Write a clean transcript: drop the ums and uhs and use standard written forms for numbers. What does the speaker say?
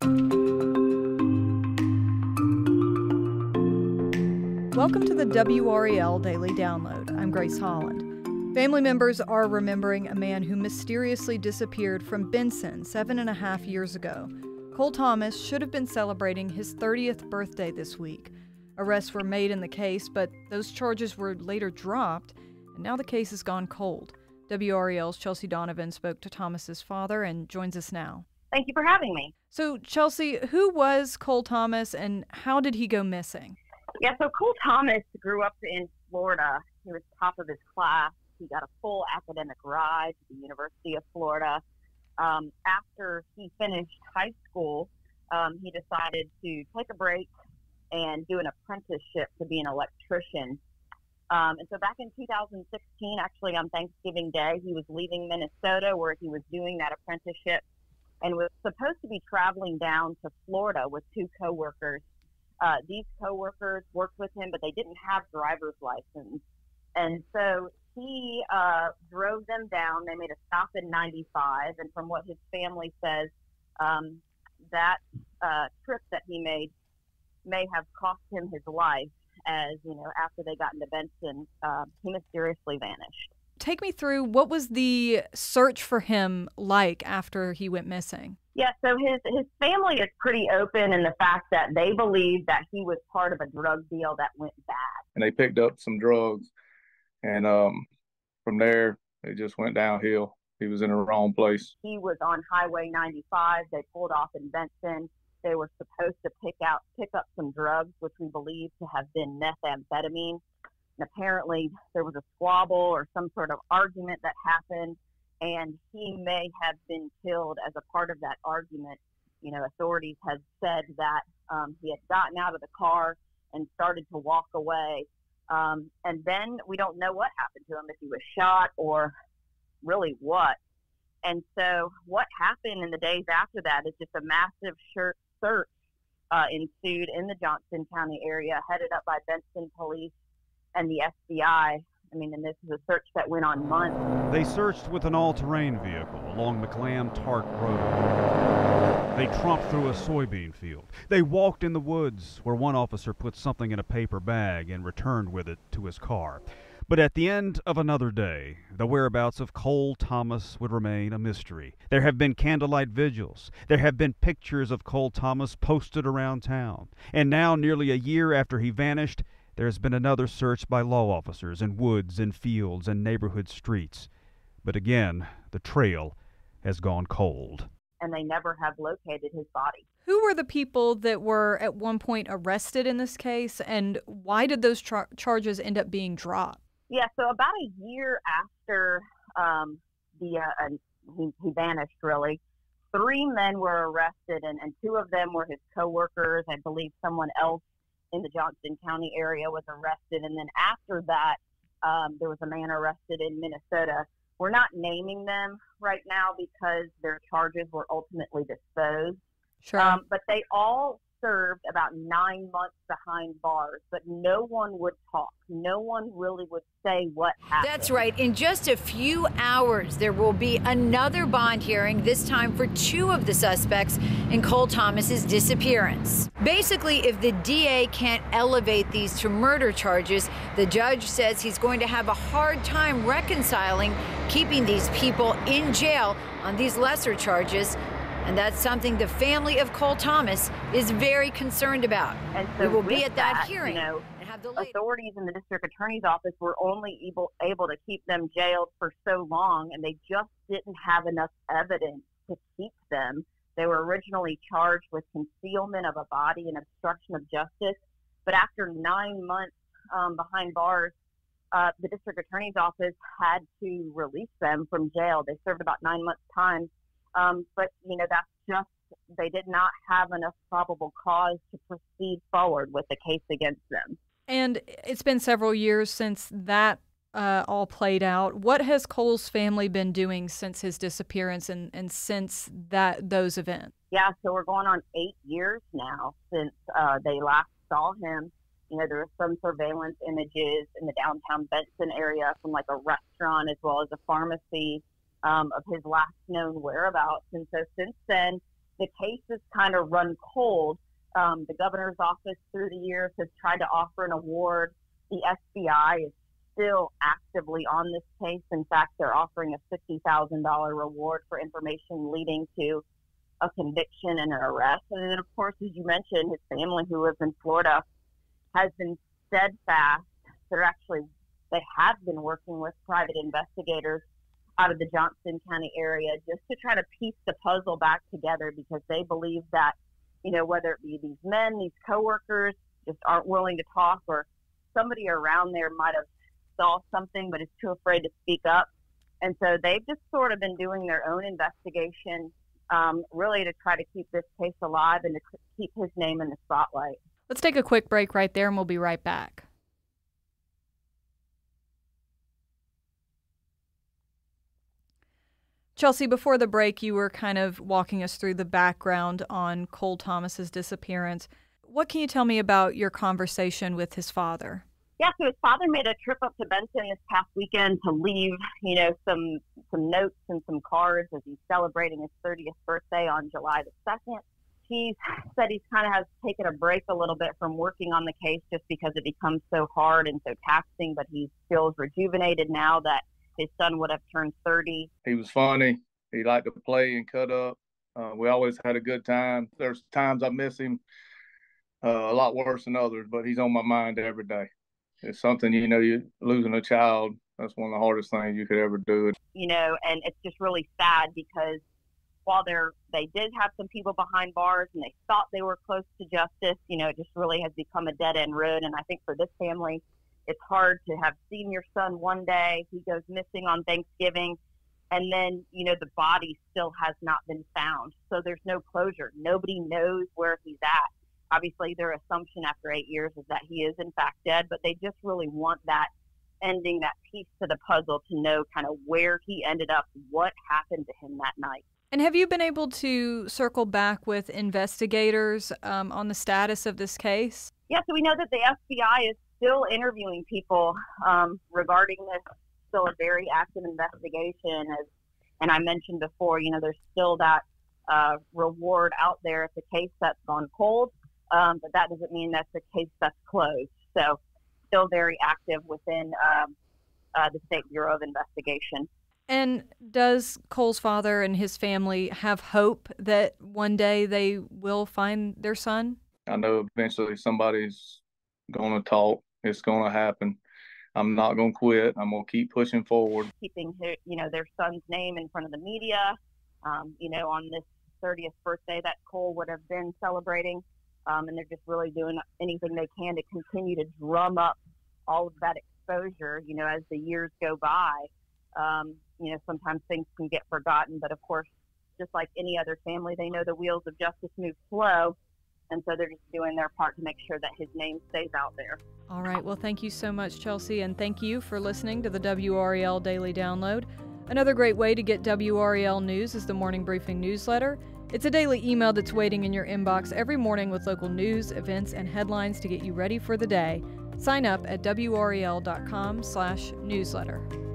Welcome to the WRAL Daily Download. I'm Grace Holland. Family members are remembering a man who mysteriously disappeared from Benson 7.5 years ago. Cole Thomas should have been celebrating his 30th birthday this week. Arrests were made in the case, but those charges were later dropped, and now the case has gone cold. WRAL's Chelsea Donovan spoke to Thomas's father and joins us now. Thank you for having me. So, Chelsea, who was Cole Thomas and how did he go missing? Yeah, so Cole Thomas grew up in Florida. He was top of his class. He got a full academic ride to the University of Florida. After he finished high school, he decided to take a break and do an apprenticeship to be an electrician. And so back in 2016, actually on Thanksgiving Day, he was leaving Minnesota where he was doing that apprenticeship and was supposed to be traveling down to Florida with two coworkers. These coworkers worked with him, but they didn't have driver's license. And so he drove them down. They made a stop in 95. And from what his family says, that trip that he made may have cost him his life, as, you know, after they got into Benson, he mysteriously vanished. Take me through, what was the search for him like after he went missing? Yeah, so his family is pretty open in the fact that they believe that he was part of a drug deal that went bad. And they picked up some drugs, and from there, it just went downhill. He was in the wrong place. He was on Highway 95. They pulled off in Benson. They were supposed to pick up some drugs, which we believe to have been methamphetamine. And apparently there was a squabble or some sort of argument that happened, and he may have been killed as a part of that argument. You know, authorities had said that he had gotten out of the car and started to walk away. And then we don't know what happened to him, if he was shot or really what. And so what happened in the days after that is just a massive search ensued in the Johnson County area, headed up by Benson Police and the FBI. I mean, and this is a search that went on months. They searched with an all-terrain vehicle along McLam Tark Road. They tromped through a soybean field. They walked in the woods, where one officer put something in a paper bag and returned with it to his car. But at the end of another day, the whereabouts of Cole Thomas would remain a mystery. There have been candlelight vigils. There have been pictures of Cole Thomas posted around town. And now, nearly a year after he vanished, there has been another search by law officers in woods and fields and neighborhood streets. But again, the trail has gone cold. And they never have located his body. Who were the people that were at one point arrested in this case, and why did those charges end up being dropped? Yeah, so about a year after he vanished, really, 3 men were arrested, and 2 of them were his coworkers. I believe someone else in the Johnson County area was arrested. And then after that, there was a man arrested in Minnesota. We're not naming them right now because their charges were ultimately disposed. Sure. But they all served about 9 months behind bars, but no one would talk. No one really would say what happened. That's right. In just a few hours, there will be another bond hearing, this time for 2 of the suspects in Cole Thomas's disappearance. Basically, if the DA can't elevate these to murder charges, the judge says he's going to have a hard time reconciling keeping these people in jail on these lesser charges. And that's something the family of Cole Thomas is very concerned about. And so we will be at that You hearing. know, and have the authorities in the district attorney's office were only able to keep them jailed for so long, and they just didn't have enough evidence to keep them. They were originally charged with concealment of a body and obstruction of justice. But after 9 months behind bars, the district attorney's office had to release them from jail. They served about 9 months' time. But, you know, that's just, they did not have enough probable cause to proceed forward with the case against them. And it's been several years since that all played out. What has Cole's family been doing since his disappearance and since those events? Yeah, so we're going on 8 years now since they last saw him. You know, there were some surveillance images in the downtown Benson area from like a restaurant as well as a pharmacy of his last known whereabouts. And so since then, the case is kind of run cold. The governor's office through the years has tried to offer an award. The FBI is still actively on this case. In fact, they're offering a $50,000 reward for information leading to a conviction and an arrest. And then, of course, as you mentioned, his family, who lives in Florida, has been steadfast. They have been working with private investigators out of the Johnston County area just to try to piece the puzzle back together, because they believe that, whether it be these men, these coworkers just aren't willing to talk, or somebody around there might have saw something but is too afraid to speak up. And so they've just sort of been doing their own investigation, really to try to keep this case alive and to keep his name in the spotlight. Let's take a quick break right there and we'll be right back. Chelsea, before the break, you were kind of walking us through the background on Cole Thomas's disappearance. What can you tell me about your conversation with his father? Yeah, so his father made a trip up to Benson this past weekend to leave, some notes and some cards as he's celebrating his 30th birthday on July the 2nd. He said he's kind of has taken a break a little bit from working on the case just because it becomes so hard and so taxing, but he feels rejuvenated now that his son would have turned 30. He was funny. He liked to play and cut up. We always had a good time. There's times I miss him a lot worse than others, but he's on my mind every day. It's something, you're losing a child. That's one of the hardest things you could ever do. And it's just really sad because while they did have some people behind bars and they thought they were close to justice, it just really has become a dead-end road. And I think for this family, it's hard to have seen your son one day. He goes missing on Thanksgiving, and then, the body still has not been found. So there's no closure. Nobody knows where he's at. Obviously, their assumption after 8 years is that he is, in fact, dead, but they just really want that ending, that piece to the puzzle to know kind of where he ended up, what happened to him that night. And have you been able to circle back with investigators on the status of this case? Yeah, so we know that the FBI is still interviewing people regarding this. Still a very active investigation. And I mentioned before, there's still that reward out there if the case that's gone cold, but that doesn't mean that's a case that's closed. So still very active within the State Bureau of Investigation. And does Cole's father and his family have hope that one day they will find their son? I know eventually somebody's going to talk. It's going to happen. I'm not going to quit. I'm going to keep pushing forward. Keeping, their son's name in front of the media, on this 30th birthday that Cole would have been celebrating. And they're just really doing anything they can to continue to drum up all of that exposure, as the years go by. Sometimes things can get forgotten, but of course, just like any other family, they know the wheels of justice move slow. And so they're just doing their part to make sure that his name stays out there. All right. Well, thank you so much, Chelsea. And thank you for listening to the WRAL Daily Download. Another great way to get WRAL news is the Morning Briefing newsletter. It's a daily email that's waiting in your inbox every morning with local news, events, and headlines to get you ready for the day. Sign up at WRAL.com/newsletter.